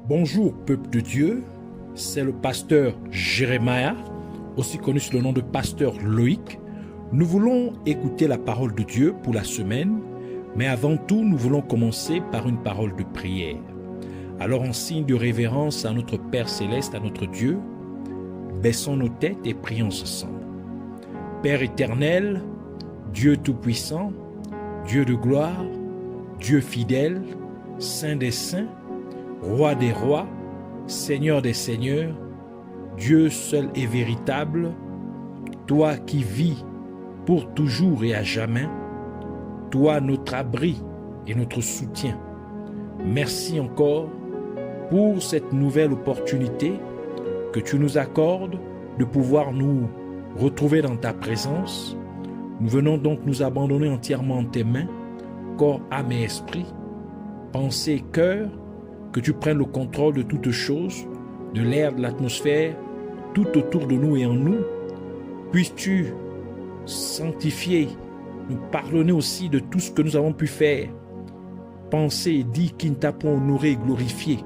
Bonjour peuple de Dieu, c'est le pasteur Jérémia, aussi connu sous le nom de pasteur Loïc. Nous voulons écouter la parole de Dieu pour la semaine, mais avant tout, nous voulons commencer par une parole de prière. Alors en signe de révérence à notre Père Céleste, à notre Dieu, baissons nos têtes et prions ensemble. Père éternel, Dieu tout-puissant, Dieu de gloire, Dieu fidèle, Saint des saints, Roi des rois, Seigneur des seigneurs, Dieu seul et véritable, toi qui vis pour toujours et à jamais, toi notre abri et notre soutien. Merci encore pour cette nouvelle opportunité que tu nous accordes de pouvoir nous retrouver dans ta présence. Nous venons donc nous abandonner entièrement en tes mains, corps, âme et esprit, pensée, cœur, que tu prennes le contrôle de toutes choses, de l'air, de l'atmosphère, tout autour de nous et en nous. Puisses-tu sanctifier, nous pardonner aussi de tout ce que nous avons pu faire, penser et dire qui ne t'a pas honoré et glorifié.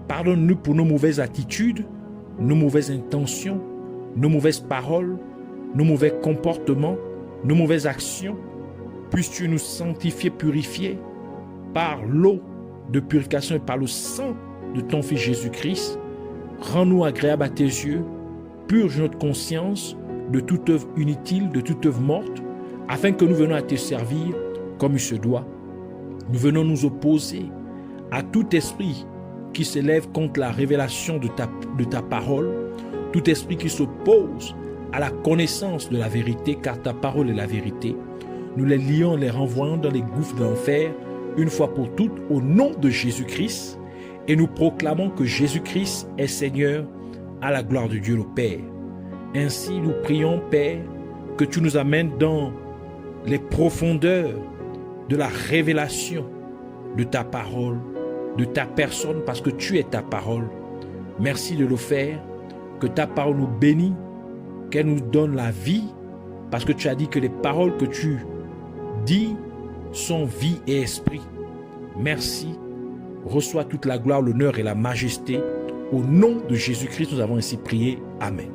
Pardonne-nous pour nos mauvaises attitudes, nos mauvaises intentions, nos mauvaises paroles, nos mauvais comportements, nos mauvaises actions. Puisses-tu nous sanctifier, purifier par l'eau de purification et par le sang de ton Fils Jésus-Christ. Rends-nous agréables à tes yeux, purge notre conscience de toute œuvre inutile, de toute œuvre morte, afin que nous venions à te servir comme il se doit. Nous venons nous opposer à tout esprit qui s'élève contre la révélation de ta parole, tout esprit qui s'oppose à la connaissance de la vérité, car ta parole est la vérité. Nous les lions, les renvoyons dans les gouffres de l'enfer, une fois pour toutes, au nom de Jésus-Christ, et nous proclamons que Jésus-Christ est Seigneur à la gloire de Dieu le Père. Ainsi, nous prions, Père, que tu nous amènes dans les profondeurs de la révélation de ta parole, de ta personne, parce que tu es ta parole. Merci de le faire, que ta parole nous bénit, qu'elle nous donne la vie, parce que tu as dit que les paroles que tu dis sont vie et esprit. Merci. Reçois toute la gloire, l'honneur et la majesté. Au nom de Jésus-Christ, nous avons ainsi prié. Amen.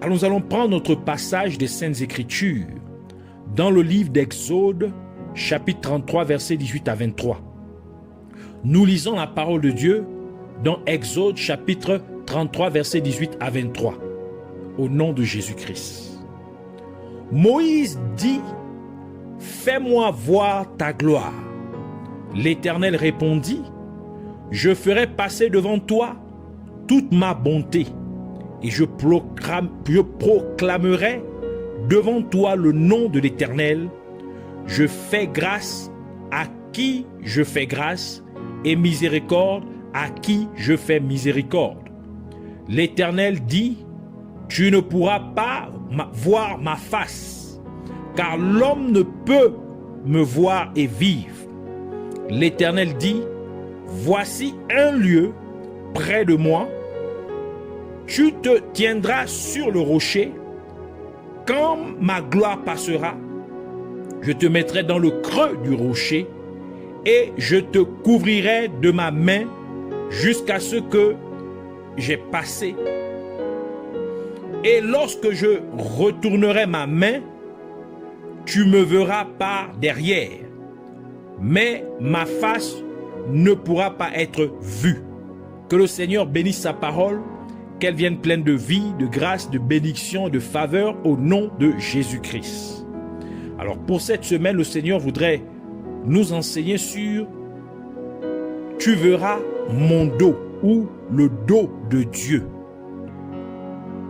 Alors nous allons prendre notre passage des Saintes Écritures dans le livre d'Exode, chapitre 33, versets 18 à 23. Nous lisons la parole de Dieu dans Exode, chapitre 33, versets 18 à 23. Au nom de Jésus-Christ. Moïse dit: fais-moi voir ta gloire. L'Éternel répondit: je ferai passer devant toi toute ma bonté, et je proclamerai devant toi le nom de l'Éternel. Je fais grâce à qui je fais grâce, et miséricorde à qui je fais miséricorde. L'Éternel dit: tu ne pourras pas voir ma face, car l'homme ne peut me voir et vivre. L'Éternel dit: voici un lieu près de moi, tu te tiendras sur le rocher. Quand ma gloire passera, je te mettrai dans le creux du rocher et je te couvrirai de ma main jusqu'à ce que j'ai passé. Et lorsque je retournerai ma main, tu me verras par derrière, mais ma face ne pourra pas être vue. Que le Seigneur bénisse sa parole, qu'elle vienne pleine de vie, de grâce, de bénédiction, de faveur au nom de Jésus-Christ. Alors pour cette semaine, le Seigneur voudrait nous enseigner sur « Tu verras mon dos » ou « le dos de Dieu ».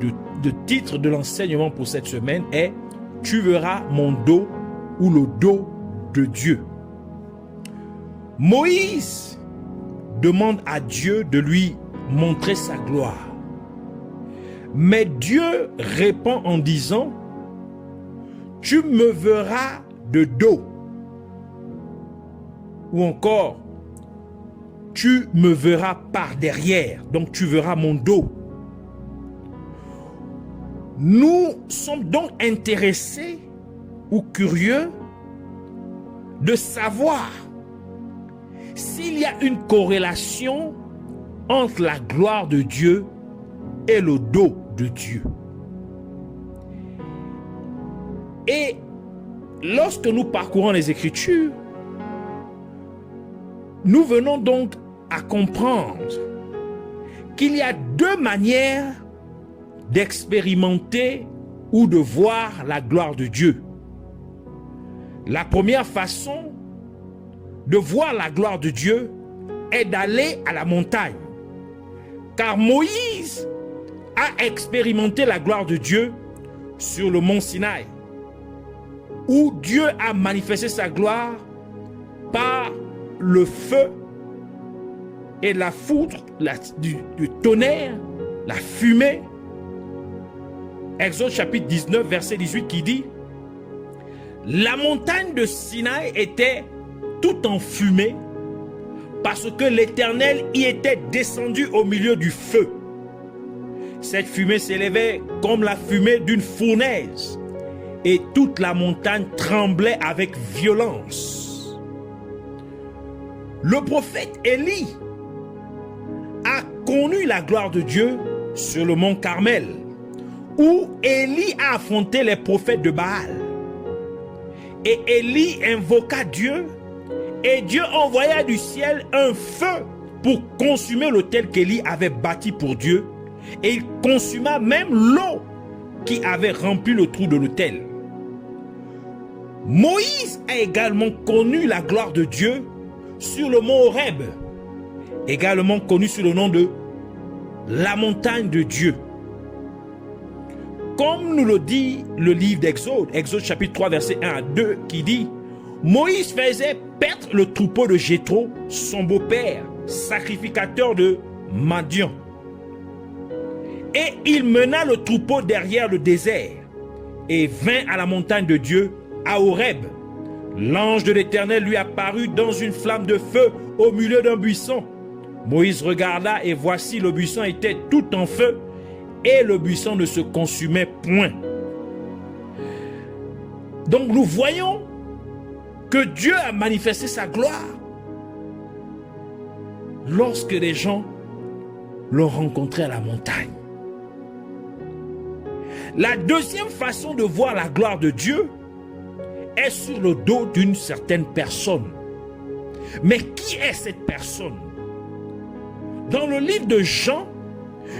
Le titre de l'enseignement pour cette semaine est « Tu verras mon dos » ou « le dos de Dieu ». Moïse demande à Dieu de lui montrer sa gloire. Mais Dieu répond en disant: tu me verras de dos. Ou encore, tu me verras par derrière. Donc tu verras mon dos. Nous sommes donc intéressés ou curieux de savoir s'il y a une corrélation entre la gloire de Dieu et le dos de Dieu. Et lorsque nous parcourons les Écritures, nous venons donc à comprendre qu'il y a deux manières d'expérimenter ou de voir la gloire de Dieu. La première façon de voir la gloire de Dieu est d'aller à la montagne. Car Moïse a expérimenté la gloire de Dieu sur le mont Sinaï, où Dieu a manifesté sa gloire par le feu et la foudre, du tonnerre, la fumée. Exode chapitre 19, verset 18 qui dit: la montagne de Sinaï était tout en fumée parce que l'Éternel y était descendu au milieu du feu. Cette fumée s'élevait comme la fumée d'une fournaise et toute la montagne tremblait avec violence. Le prophète Élie a connu la gloire de Dieu sur le mont Carmel, où Élie a affronté les prophètes de Baal. Et Élie invoqua Dieu, et Dieu envoya du ciel un feu pour consumer l'autel qu'Élie avait bâti pour Dieu, et il consuma même l'eau qui avait rempli le trou de l'autel. Moïse a également connu la gloire de Dieu sur le mont Horeb, également connu sous le nom de la montagne de Dieu. Comme nous le dit le livre d'Exode, Exode chapitre 3 verset 1 à 2, qui dit: Moïse faisait paître le troupeau de Jéthro, son beau-père, sacrificateur de Madian. Et il mena le troupeau derrière le désert et vint à la montagne de Dieu, à Horeb. L'ange de l'Éternel lui apparut dans une flamme de feu au milieu d'un buisson. Moïse regarda et voici le buisson était tout en feu et le buisson ne se consumait point. Donc nous voyons que Dieu a manifesté sa gloire lorsque les gens l'ont rencontré à la montagne. La deuxième façon de voir la gloire de Dieu est sur le dos d'une certaine personne. Mais qui est cette personne? Dans le livre de Jean,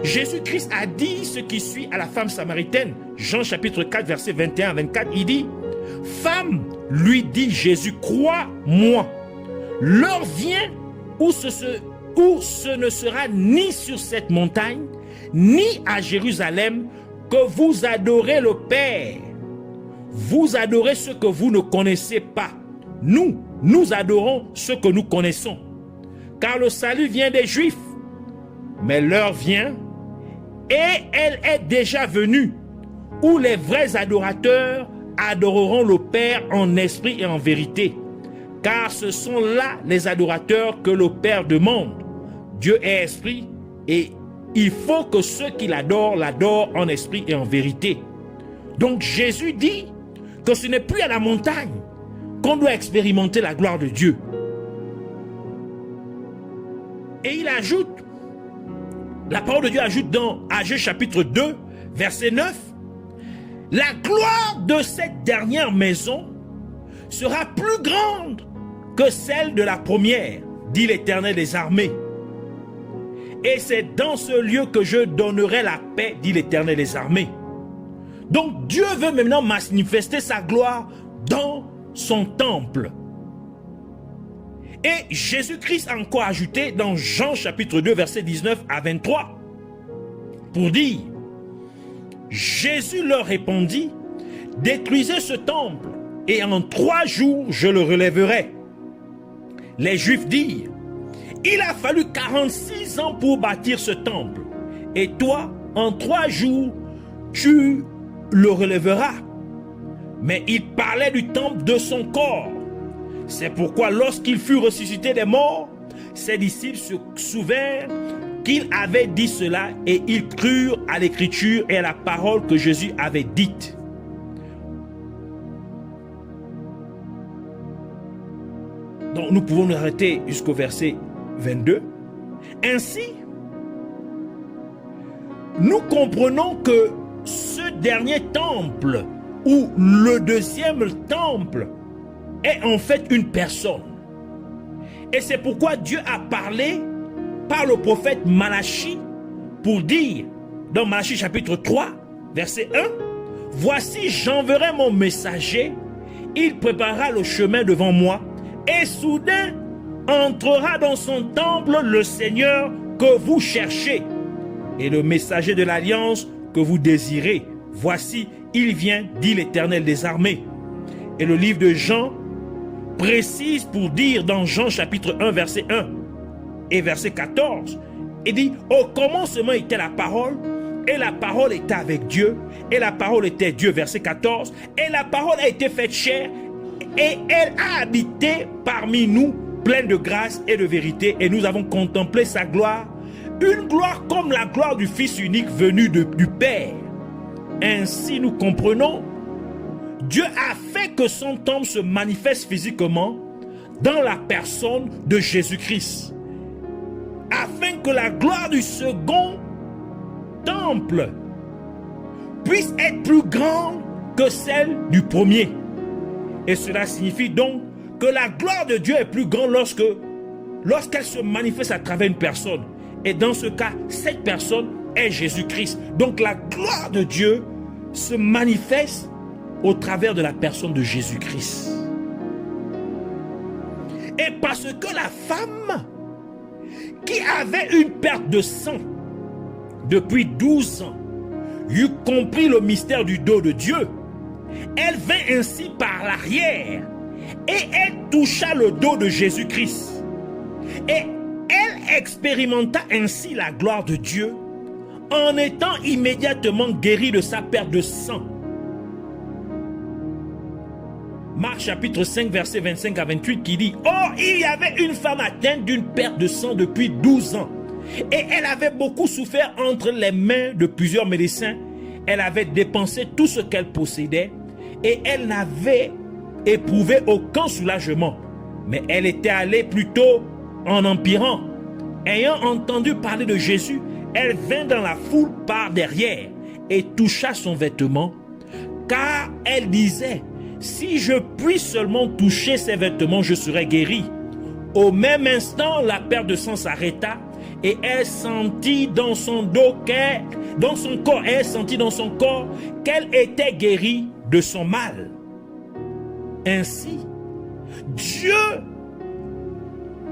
Jésus-Christ a dit ce qui suit à la femme samaritaine. Jean chapitre 4 verset 21 à 24, il dit: Femme, lui dit Jésus, crois-moi, l'heure vient où ce ne sera ni sur cette montagne, ni à Jérusalem, que vous adorez le Père. Vous adorez ce que vous ne connaissez pas. Nous adorons ce que nous connaissons. Car le salut vient des Juifs. Mais l'heure vient, et elle est déjà venue, où les vrais adorateurs adoreront le Père en esprit et en vérité. Car ce sont là les adorateurs que le Père demande. Dieu est esprit, et il faut que ceux qui l'adorent en esprit et en vérité. Donc Jésus dit que ce n'est plus à la montagne qu'on doit expérimenter la gloire de Dieu. Et il ajoute, la parole de Dieu ajoute dans Ageux chapitre 2, verset 9, la gloire de cette dernière maison sera plus grande que celle de la première, dit l'Éternel des armées. Et c'est dans ce lieu que je donnerai la paix, dit l'Éternel des armées. Donc Dieu veut maintenant manifester sa gloire dans son temple. Et Jésus-Christ a encore ajouté dans Jean chapitre 2 verset 19 à 23 pour dire: Jésus leur répondit: détruisez ce temple et en 3 jours je le relèverai. Les Juifs dirent: il a fallu 46 ans pour bâtir ce temple, et toi en 3 jours tu le relèveras. Mais il parlait du temple de son corps. C'est pourquoi lorsqu'il fut ressuscité des morts, ses disciples se souvinrent qu'il avait dit cela et ils crurent à l'écriture et à la parole que Jésus avait dite. Donc nous pouvons nous arrêter jusqu'au verset 22. Ainsi, nous comprenons que ce dernier temple, ou le deuxième temple, est en fait une personne. Et c'est pourquoi Dieu a parlé par le prophète Malachie pour dire, dans Malachie chapitre 3, verset 1, « Voici, j'enverrai mon messager, il préparera le chemin devant moi, et soudain entrera dans son temple le Seigneur que vous cherchez, et le messager de l'alliance que vous désirez. Voici, il vient, dit l'Éternel des armées. » Et le livre de Jean précise pour dire dans Jean chapitre 1, verset 1 et verset 14, il dit, au commencement était la parole, et la parole était avec Dieu, et la parole était Dieu, verset 14, et la parole a été faite chair, et elle a habité parmi nous, pleine de grâce et de vérité, et nous avons contemplé sa gloire, une gloire comme la gloire du Fils unique venu du Père. Ainsi nous comprenons, Dieu a fait que son temple se manifeste physiquement dans la personne de Jésus-Christ, afin que la gloire du second temple puisse être plus grande que celle du premier. Et cela signifie donc que la gloire de Dieu est plus grande lorsqu'elle se manifeste à travers une personne. Et dans ce cas, cette personne est Jésus-Christ. Donc la gloire de Dieu se manifeste au travers de la personne de Jésus-Christ. Et parce que la femme qui avait une perte de sang depuis 12 ans eut compris le mystère du dos de Dieu, elle vint ainsi par l'arrière et elle toucha le dos de Jésus-Christ. Et elle expérimenta ainsi la gloire de Dieu en étant immédiatement guérie de sa perte de sang. Marc chapitre 5 verset 25 à 28 qui dit, « Oh, il y avait une femme atteinte d'une perte de sang depuis 12 ans. Et elle avait beaucoup souffert entre les mains de plusieurs médecins. Elle avait dépensé tout ce qu'elle possédait et elle n'avait éprouvé aucun soulagement. Mais elle était allée plutôt en empirant. Ayant entendu parler de Jésus, elle vint dans la foule par derrière et toucha son vêtement, car elle disait, « Si je puis seulement toucher ses vêtements, je serai guérie. » Au même instant, la perte de sang s'arrêta et elle sentit dans son dos elle sentit dans son corps qu'elle était guérie de son mal. Ainsi, Dieu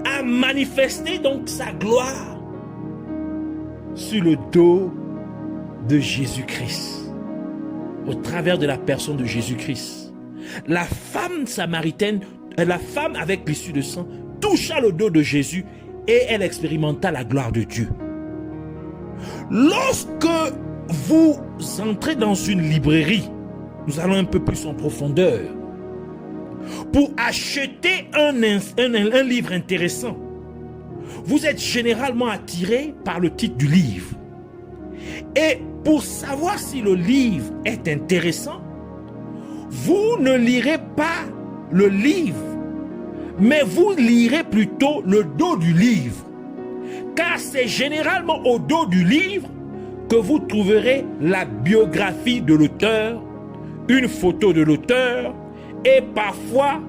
a manifesté donc sa gloire sur le dos de Jésus-Christ, au travers de la personne de Jésus-Christ. La femme samaritaine, la femme avec l'issue de sang, toucha le dos de Jésus et elle expérimenta la gloire de Dieu. Lorsque vous entrez dans une librairie, nous allons un peu plus en profondeur, pour acheter un livre intéressant, vous êtes généralement attiré par le titre du livre. Et pour savoir si le livre est intéressant, vous ne lirez pas le livre, mais vous lirez plutôt le dos du livre. Car c'est généralement au dos du livre que vous trouverez la biographie de l'auteur, une photo de l'auteur et parfois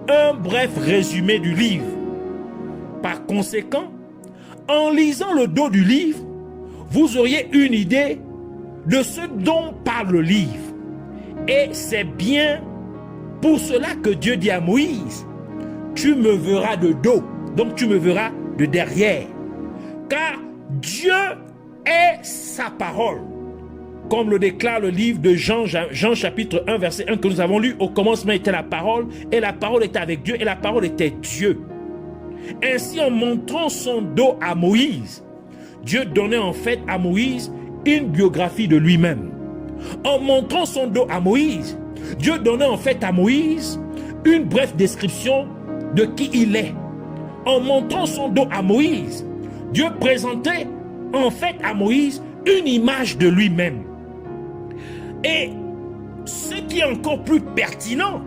un bref résumé du livre. Par conséquent, en lisant le dos du livre, vous auriez une idée de ce dont parle le livre. Et c'est bien pour cela que Dieu dit à Moïse, « Tu me verras de dos, donc tu me verras de derrière. » Car Dieu est sa parole. Comme le déclare le livre de Jean chapitre 1 verset 1 que nous avons lu, au commencement était la parole, et la parole était avec Dieu, et la parole était Dieu. Ainsi, en montrant son dos à Moïse, Dieu donnait en fait à Moïse une biographie de lui-même. En montrant son dos à Moïse, Dieu donnait en fait à Moïse une brève description de qui il est. En montrant son dos à Moïse, Dieu présentait en fait à Moïse une image de lui-même. Et ce qui est encore plus pertinent,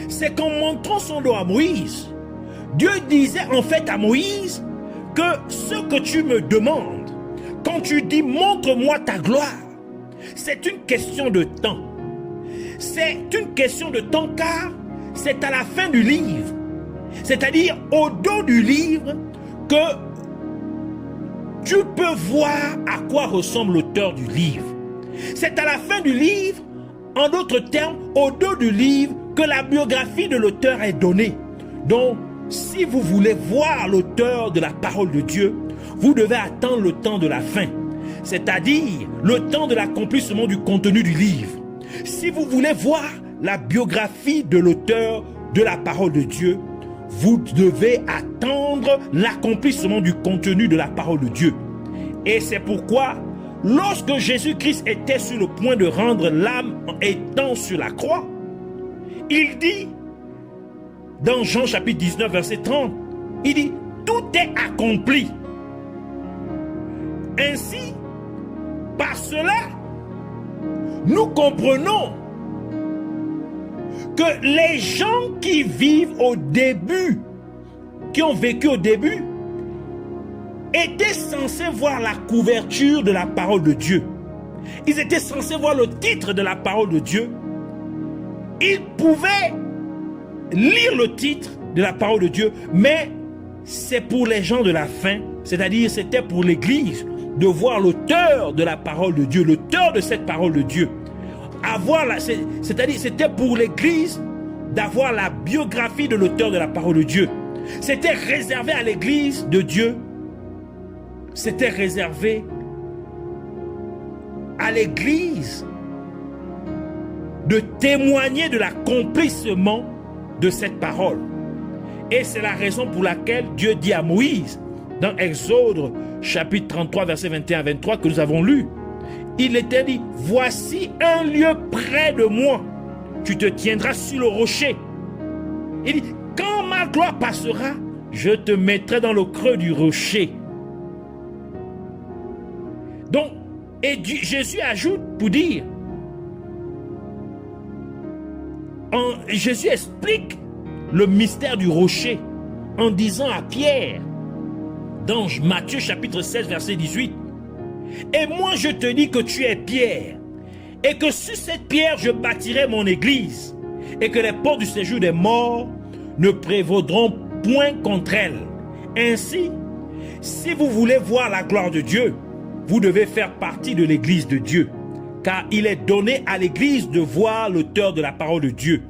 c'est qu'en montrant son dos à Moïse, Dieu disait en fait à Moïse que ce que tu me demandes, quand tu dis montre-moi ta gloire, c'est une question de temps. C'est une question de temps car c'est à la fin du livre, c'est-à-dire au dos du livre, que tu peux voir à quoi ressemble l'auteur du livre. C'est à la fin du livre, en d'autres termes, au dos du livre, que la biographie de l'auteur est donnée. Donc, si vous voulez voir l'auteur de la parole de Dieu, vous devez attendre le temps de la fin, c'est-à-dire le temps de l'accomplissement du contenu du livre. Si vous voulez voir la biographie de l'auteur de la parole de Dieu, vous devez attendre l'accomplissement du contenu de la parole de Dieu. Et c'est pourquoi, lorsque Jésus-Christ était sur le point de rendre l'âme étant sur la croix, il dit, dans Jean chapitre 19, verset 30, il dit, tout est accompli. Ainsi, par cela, nous comprenons que les gens qui vivent au début, qui ont vécu au début, étaient censés voir la couverture de la parole de Dieu. Ils étaient censés voir le titre de la parole de Dieu. Ils pouvaient lire le titre de la parole de Dieu, mais c'est pour les gens de la fin, c'est-à-dire c'était pour l'Église de voir l'auteur de la parole de Dieu, l'auteur de cette parole de Dieu. C'est-à-dire c'était pour l'Église d'avoir la biographie de l'auteur de la parole de Dieu. C'était réservé à l'Église de Dieu. C'était réservé à l'Église de témoigner de l'accomplissement de cette parole. Et c'est la raison pour laquelle Dieu dit à Moïse, dans Exode chapitre 33, verset 21 à 23 que nous avons lu, il était dit, voici un lieu près de moi, tu te tiendras sur le rocher. Il dit, quand ma gloire passera, je te mettrai dans le creux du rocher. Donc, et Jésus ajoute pour dire, Jésus explique le mystère du rocher en disant à Pierre, dans Matthieu chapitre 16, verset 18, et moi je te dis que tu es Pierre, et que sur cette pierre je bâtirai mon église, et que les portes du séjour des morts ne prévaudront point contre elle. Ainsi, si vous voulez voir la gloire de Dieu, vous devez faire partie de l'église de Dieu, car il est donné à l'église de voir l'auteur de la parole de Dieu,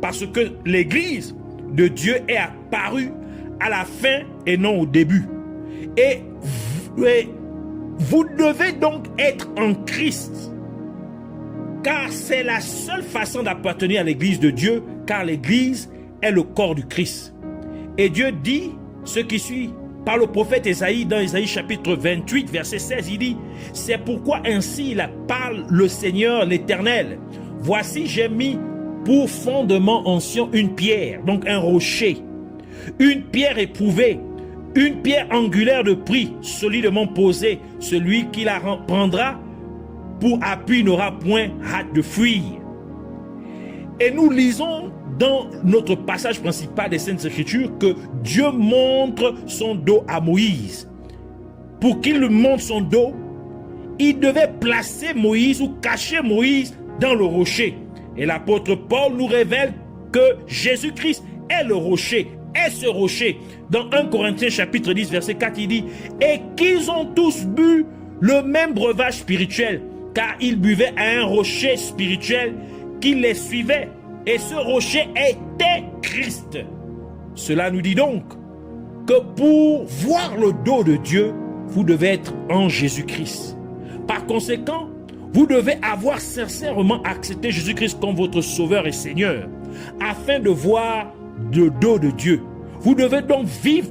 parce que l'église de Dieu est apparue à la fin et non au début. Et vous devez donc être en Christ, car c'est la seule façon d'appartenir à l'église de Dieu, car l'église est le corps du Christ. Et Dieu dit ce qui suit par le prophète Ésaïe, dans Ésaïe chapitre 28, verset 16, il dit, c'est pourquoi ainsi il parle le Seigneur l'Éternel. Voici, j'ai mis pour fondement en Sion une pierre, donc un rocher, une pierre éprouvée, une pierre angulaire de prix, solidement posée. Celui qui la prendra pour appui n'aura point hâte de fuir. Et nous lisons dans notre passage principal des Saintes Écritures que Dieu montre son dos à Moïse. Pour qu'il lui montre son dos, il devait placer Moïse ou cacher Moïse dans le rocher. Et l'apôtre Paul nous révèle que Jésus-Christ est le rocher, est ce rocher. Dans 1 Corinthiens chapitre 10 verset 4, il dit « Et qu'ils ont tous bu le même breuvage spirituel, car ils buvaient à un rocher spirituel qui les suivait. Et ce rocher était Christ. » Cela nous dit donc que pour voir le dos de Dieu, vous devez être en Jésus-Christ. Par conséquent, vous devez avoir sincèrement accepté Jésus-Christ comme votre Sauveur et Seigneur, afin de voir le dos de Dieu. Vous devez donc vivre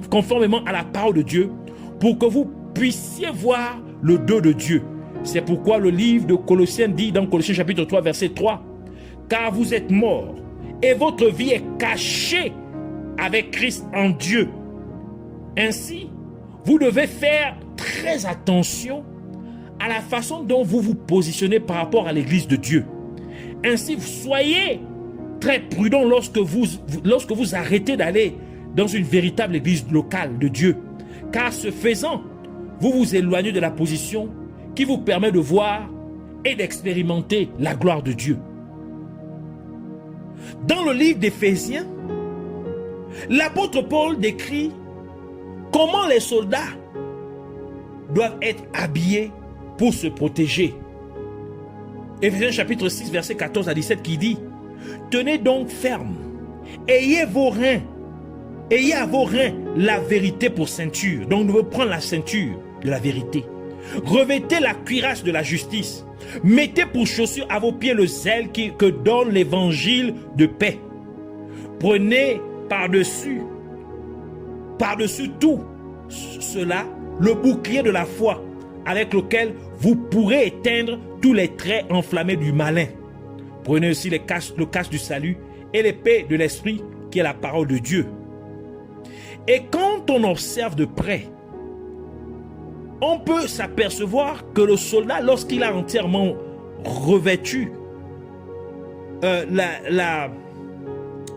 conformément à la parole de Dieu pour que vous puissiez voir le dos de Dieu. C'est pourquoi le livre de Colossiens dit dans Colossiens chapitre 3 verset 3, « Car vous êtes morts et votre vie est cachée avec Christ en Dieu. » Ainsi, vous devez faire très attention à la façon dont vous vous positionnez par rapport à l'église de Dieu. Ainsi, soyez très prudent lorsque vous arrêtez d'aller dans une véritable église locale de Dieu. Car ce faisant, vous vous éloignez de la position qui vous permet de voir et d'expérimenter la gloire de Dieu. Dans le livre d'Éphésiens, l'apôtre Paul décrit comment les soldats doivent être habillés pour se protéger. Éphésiens chapitre 6, verset 14 à 17 qui dit: tenez donc ferme, ayez à vos reins la vérité pour ceinture. Donc nous devons prendre la ceinture de la vérité. Revêtez la cuirasse de la justice. Mettez pour chaussure à vos pieds le zèle que donne l'évangile de paix. Prenez par-dessus tout cela le bouclier de la foi, avec lequel vous pourrez éteindre tous les traits enflammés du malin. Prenez aussi le casque du salut et l'épée de l'esprit qui est la parole de Dieu. Et quand on observe de près, on peut s'apercevoir que le soldat, lorsqu'il a entièrement revêtu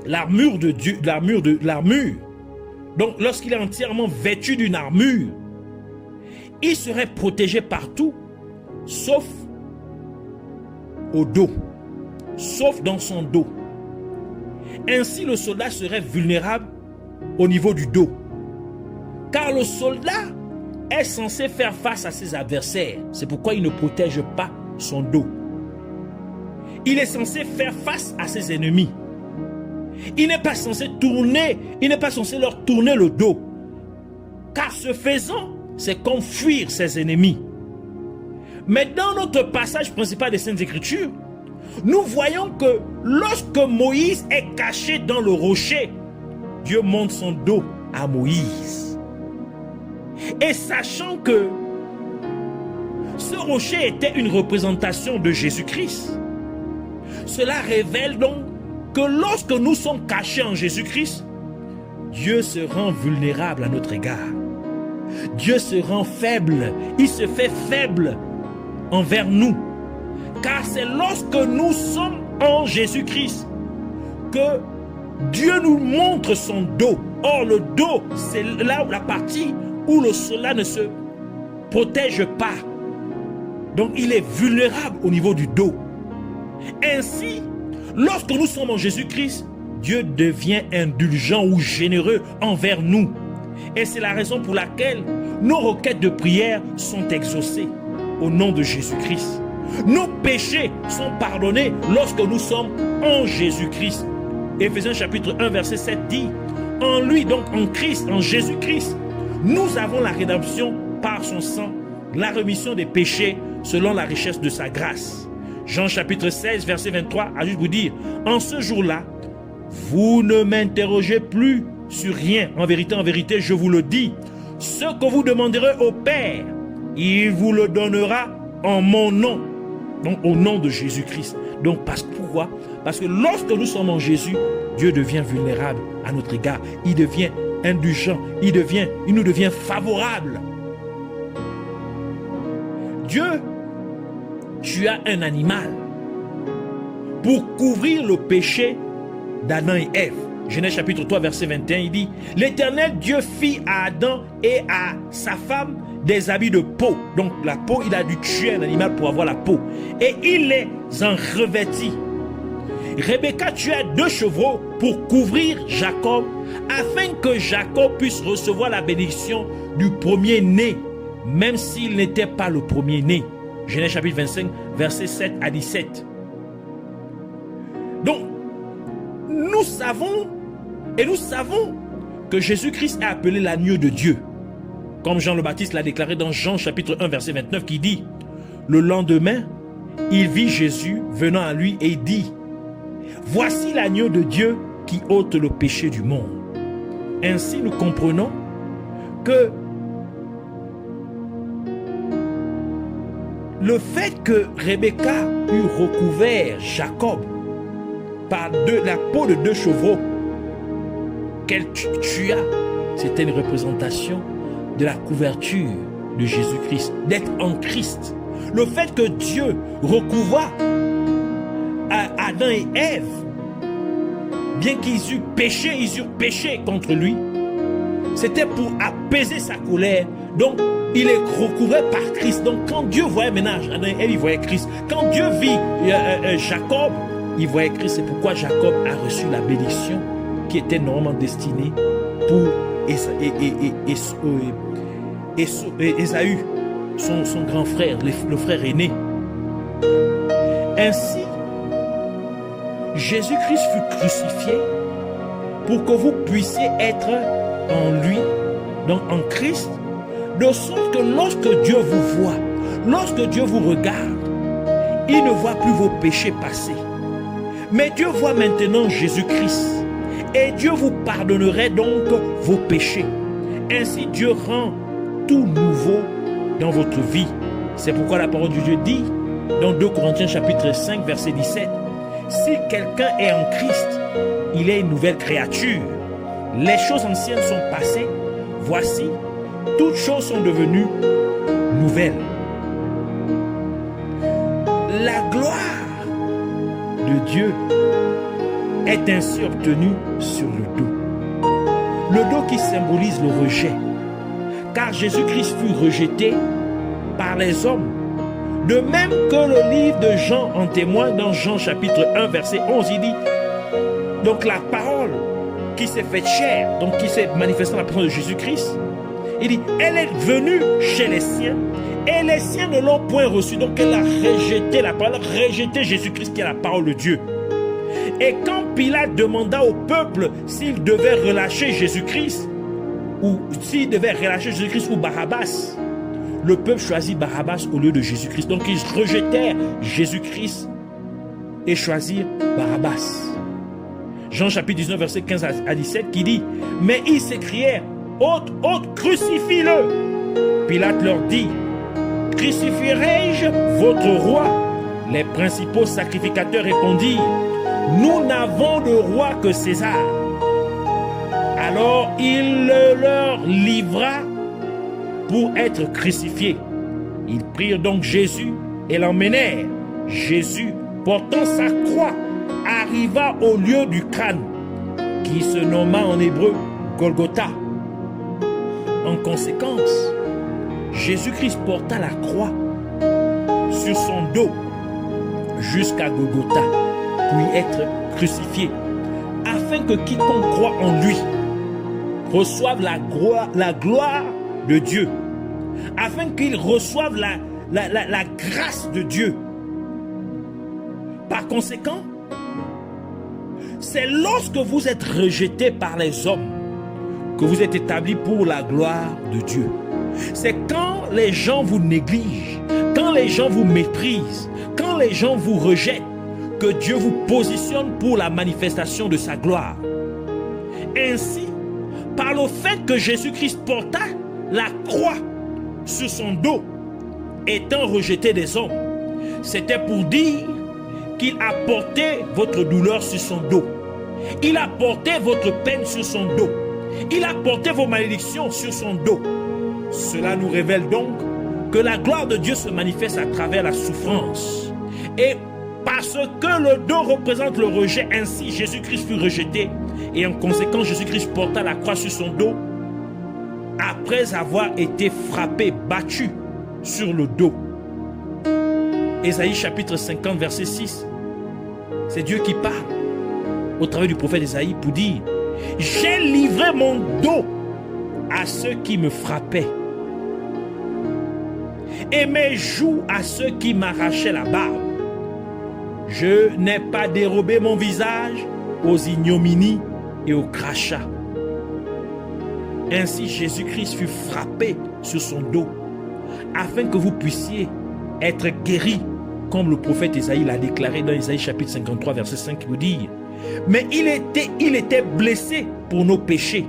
l'armure de Dieu, l'armure, donc lorsqu'il est entièrement vêtu d'une armure, il serait protégé partout, sauf au dos, sauf dans son dos. Ainsi, le soldat serait vulnérable au niveau du dos, car le soldat est censé faire face à ses adversaires. C'est pourquoi il ne protège pas son dos. Il est censé faire face à ses ennemis. Il n'est pas censé leur tourner le dos, car ce faisant, c'est comme fuir ses ennemis. Mais dans notre passage principal des Saintes Écritures, nous voyons que lorsque Moïse est caché dans le rocher, Dieu montre son dos à Moïse. Et sachant que ce rocher était une représentation de Jésus-Christ, cela révèle donc que lorsque nous sommes cachés en Jésus-Christ, Dieu se rend vulnérable à notre égard. Dieu se rend faible, il se fait faible envers nous. Car c'est lorsque nous sommes en Jésus-Christ que Dieu nous montre son dos. Or le dos, c'est là où la partie où le soldat ne se protège pas. Donc il est vulnérable au niveau du dos. Ainsi, lorsque nous sommes en Jésus-Christ, Dieu devient indulgent ou généreux envers nous. Et c'est la raison pour laquelle nos requêtes de prière sont exaucées au nom de Jésus-Christ. Nos péchés sont pardonnés lorsque nous sommes en Jésus-Christ. Éphésiens chapitre 1 verset 7 dit: en lui, donc en Christ, en Jésus-Christ, nous avons la rédemption par son sang, la rémission des péchés selon la richesse de sa grâce. Jean chapitre 16 verset 23 a juste vous dire: en ce jour-là, vous ne m'interrogez plus sur rien. En vérité, je vous le dis, ce que vous demanderez au Père, il vous le donnera en mon nom. Donc au nom de Jésus-Christ. Donc pourquoi? Parce que lorsque nous sommes en Jésus, Dieu devient vulnérable à notre égard. Il devient indulgent. Il nous devient favorable. Dieu, tu as un animal pour couvrir le péché d'Adam et Ève. Genèse chapitre 3 verset 21, il dit: l'Éternel Dieu fit à Adam et à sa femme des habits de peau. Donc la peau, il a dû tuer un animal pour avoir la peau. Et il les en revêtit. Rebecca tua 2 chevreaux pour couvrir Jacob, afin que Jacob puisse recevoir la bénédiction du premier-né, même s'il n'était pas le premier-né. Genèse chapitre 25, versets 7 à 17. Donc, nous savons que Jésus-Christ est appelé l'agneau de Dieu. Comme Jean le Baptiste l'a déclaré dans Jean chapitre 1 verset 29 qui dit: le lendemain, il vit Jésus venant à lui et il dit: voici l'agneau de Dieu qui ôte le péché du monde. Ainsi nous comprenons que le fait que Rebecca eût recouvert Jacob par la peau de 2 chevreaux qu'elle tua, c'était une représentation de la couverture de Jésus-Christ, d'être en Christ. Le fait que Dieu recouvra Adam et Ève, bien qu'ils eurent péché contre lui, C'était pour apaiser sa colère. Donc, il est recouvert par Christ. Donc, quand Dieu voyait maintenant, il voyait Christ. Quand Dieu vit Jacob, il voyait Christ. C'est pourquoi Jacob a reçu la bénédiction qui était normalement destinée pour Ésaü, son grand frère, le frère aîné. Ainsi, Jésus-Christ fut crucifié pour que vous puissiez être en lui, donc en Christ, de sorte que lorsque Dieu vous voit, lorsque Dieu vous regarde, il ne voit plus vos péchés passés. Mais Dieu voit maintenant Jésus-Christ et Dieu vous pardonnerait donc vos péchés. Ainsi Dieu rend tout nouveau dans votre vie. C'est pourquoi la parole de Dieu dit dans 2 Corinthiens chapitre 5 verset 17, si quelqu'un est en Christ, il est une nouvelle créature. Les choses anciennes sont passées, voici, toutes choses sont devenues nouvelles. La gloire de Dieu est ainsi obtenue sur le dos. Le dos qui symbolise le rejet. Car Jésus-Christ fut rejeté par les hommes. De même que le livre de Jean en témoigne dans Jean chapitre 1 verset 11, il dit, donc la parole qui s'est faite chair, donc qui s'est manifestée dans la personne de Jésus-Christ, il dit, elle est venue chez les siens et les siens ne l'ont point reçue. Donc elle a rejeté la parole, rejeté Jésus-Christ qui est la parole de Dieu. Et quand Pilate demanda au peuple s'il devait relâcher Jésus-Christ, ou s'il devait relâcher Jésus-Christ ou Barabbas, le peuple choisit Barabbas au lieu de Jésus-Christ. Donc ils rejetèrent Jésus-Christ et choisirent Barabbas. Jean chapitre 19 verset 15 à 17 qui dit, mais ils s'écrièrent, ôte, ôte, crucifie-le. Pilate leur dit, crucifierai-je votre roi? Les principaux sacrificateurs répondirent, nous n'avons de roi que César. Alors il le leur livra pour être crucifié. Ils prirent donc Jésus et l'emmenèrent. Jésus, portant sa croix, arriva au lieu du crâne, qui se nomma en hébreu Golgotha. En conséquence, Jésus-Christ porta la croix sur son dos jusqu'à Golgotha, pour y être crucifié, afin que quiconque croit en lui reçoive la gloire de Dieu, afin qu'il reçoive la grâce de Dieu. Par conséquent, c'est lorsque vous êtes rejeté par les hommes que vous êtes établi pour la gloire de Dieu. C'est quand les gens vous négligent, quand les gens vous méprisent, quand les gens vous rejettent, que Dieu vous positionne pour la manifestation de sa gloire. Ainsi, par le fait que Jésus-Christ porta la croix sur son dos, étant rejeté des hommes, c'était pour dire qu'il a porté votre douleur sur son dos. Il a porté votre peine sur son dos. Il a porté vos malédictions sur son dos. Cela nous révèle donc que la gloire de Dieu se manifeste à travers la souffrance. Et parce que le dos représente le rejet, ainsi Jésus-Christ fut rejeté. Et en conséquence, Jésus-Christ porta la croix sur son dos après avoir été frappé, battu sur le dos. Ésaïe chapitre 50 verset 6. C'est Dieu qui parle au travers du prophète Ésaïe pour dire, j'ai livré mon dos à ceux qui me frappaient et mes joues à ceux qui m'arrachaient la barbe. Je n'ai pas dérobé mon visage aux ignominies et aux crachats. Ainsi Jésus-Christ fut frappé sur son dos afin que vous puissiez être guéris, comme le prophète Ésaïe l'a déclaré dans Ésaïe chapitre 53 verset 5 qui vous dit, mais il était blessé pour nos péchés,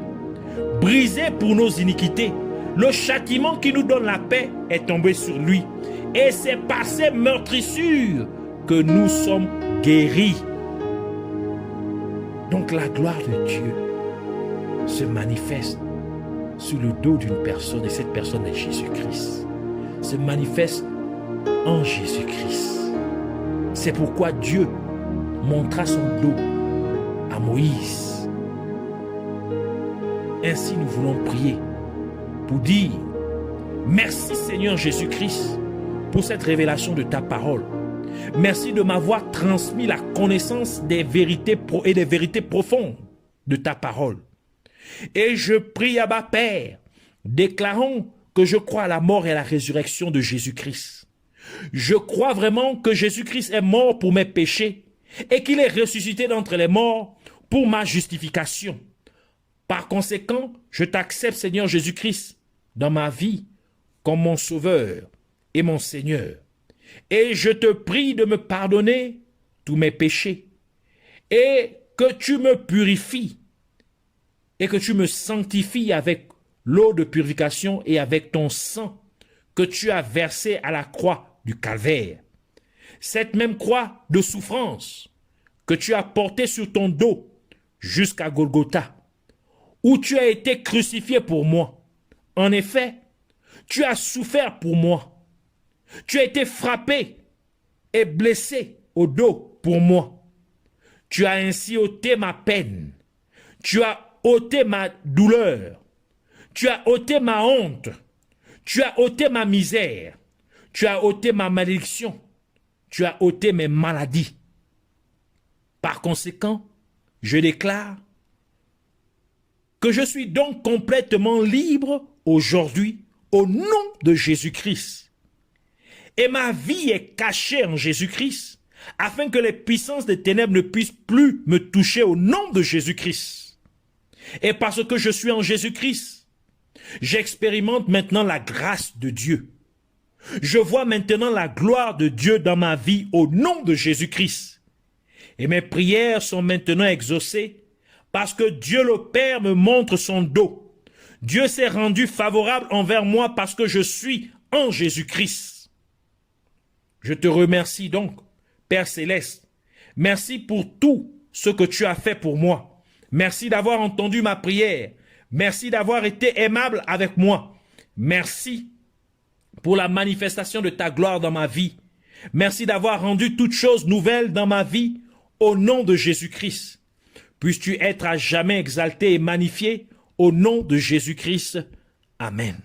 brisé pour nos iniquités. Le châtiment qui nous donne la paix est tombé sur lui. Et c'est par ses meurtrissures que nous sommes guéris. Donc la gloire de Dieu se manifeste sur le dos d'une personne, et cette personne est Jésus-Christ. Se manifeste en Jésus-Christ. C'est pourquoi Dieu montra son dos à Moïse. Ainsi nous voulons prier pour dire merci Seigneur Jésus-Christ pour cette révélation de ta parole. Merci de m'avoir transmis la connaissance des vérités et des vérités profondes de ta parole. Et je prie Abba Père, déclarons que je crois à la mort et à la résurrection de Jésus-Christ. Je crois vraiment que Jésus-Christ est mort pour mes péchés et qu'il est ressuscité d'entre les morts pour ma justification. Par conséquent, je t'accepte Seigneur Jésus-Christ dans ma vie comme mon Sauveur et mon Seigneur. Et je te prie de me pardonner tous mes péchés et que tu me purifies et que tu me sanctifies avec l'eau de purification et avec ton sang que tu as versé à la croix du calvaire. Cette même croix de souffrance que tu as portée sur ton dos jusqu'à Golgotha, où tu as été crucifié pour moi. En effet, tu as souffert pour moi. Tu as été frappé et blessé au dos pour moi. Tu as ainsi ôté ma peine. Tu as ôté ma douleur. Tu as ôté ma honte. Tu as ôté ma misère. Tu as ôté ma malédiction. Tu as ôté mes maladies. Par conséquent, je déclare que je suis donc complètement libre aujourd'hui au nom de Jésus-Christ. Et ma vie est cachée en Jésus-Christ afin que les puissances des ténèbres ne puissent plus me toucher au nom de Jésus-Christ. Et parce que je suis en Jésus-Christ, j'expérimente maintenant la grâce de Dieu. Je vois maintenant la gloire de Dieu dans ma vie au nom de Jésus-Christ. Et mes prières sont maintenant exaucées parce que Dieu le Père me montre son dos. Dieu s'est rendu favorable envers moi parce que je suis en Jésus-Christ. Je te remercie donc, Père Céleste. Merci pour tout ce que tu as fait pour moi. Merci d'avoir entendu ma prière. Merci d'avoir été aimable avec moi. Merci pour la manifestation de ta gloire dans ma vie. Merci d'avoir rendu toutes choses nouvelles dans ma vie au nom de Jésus-Christ. Puisses-tu être à jamais exalté et magnifié au nom de Jésus-Christ. Amen.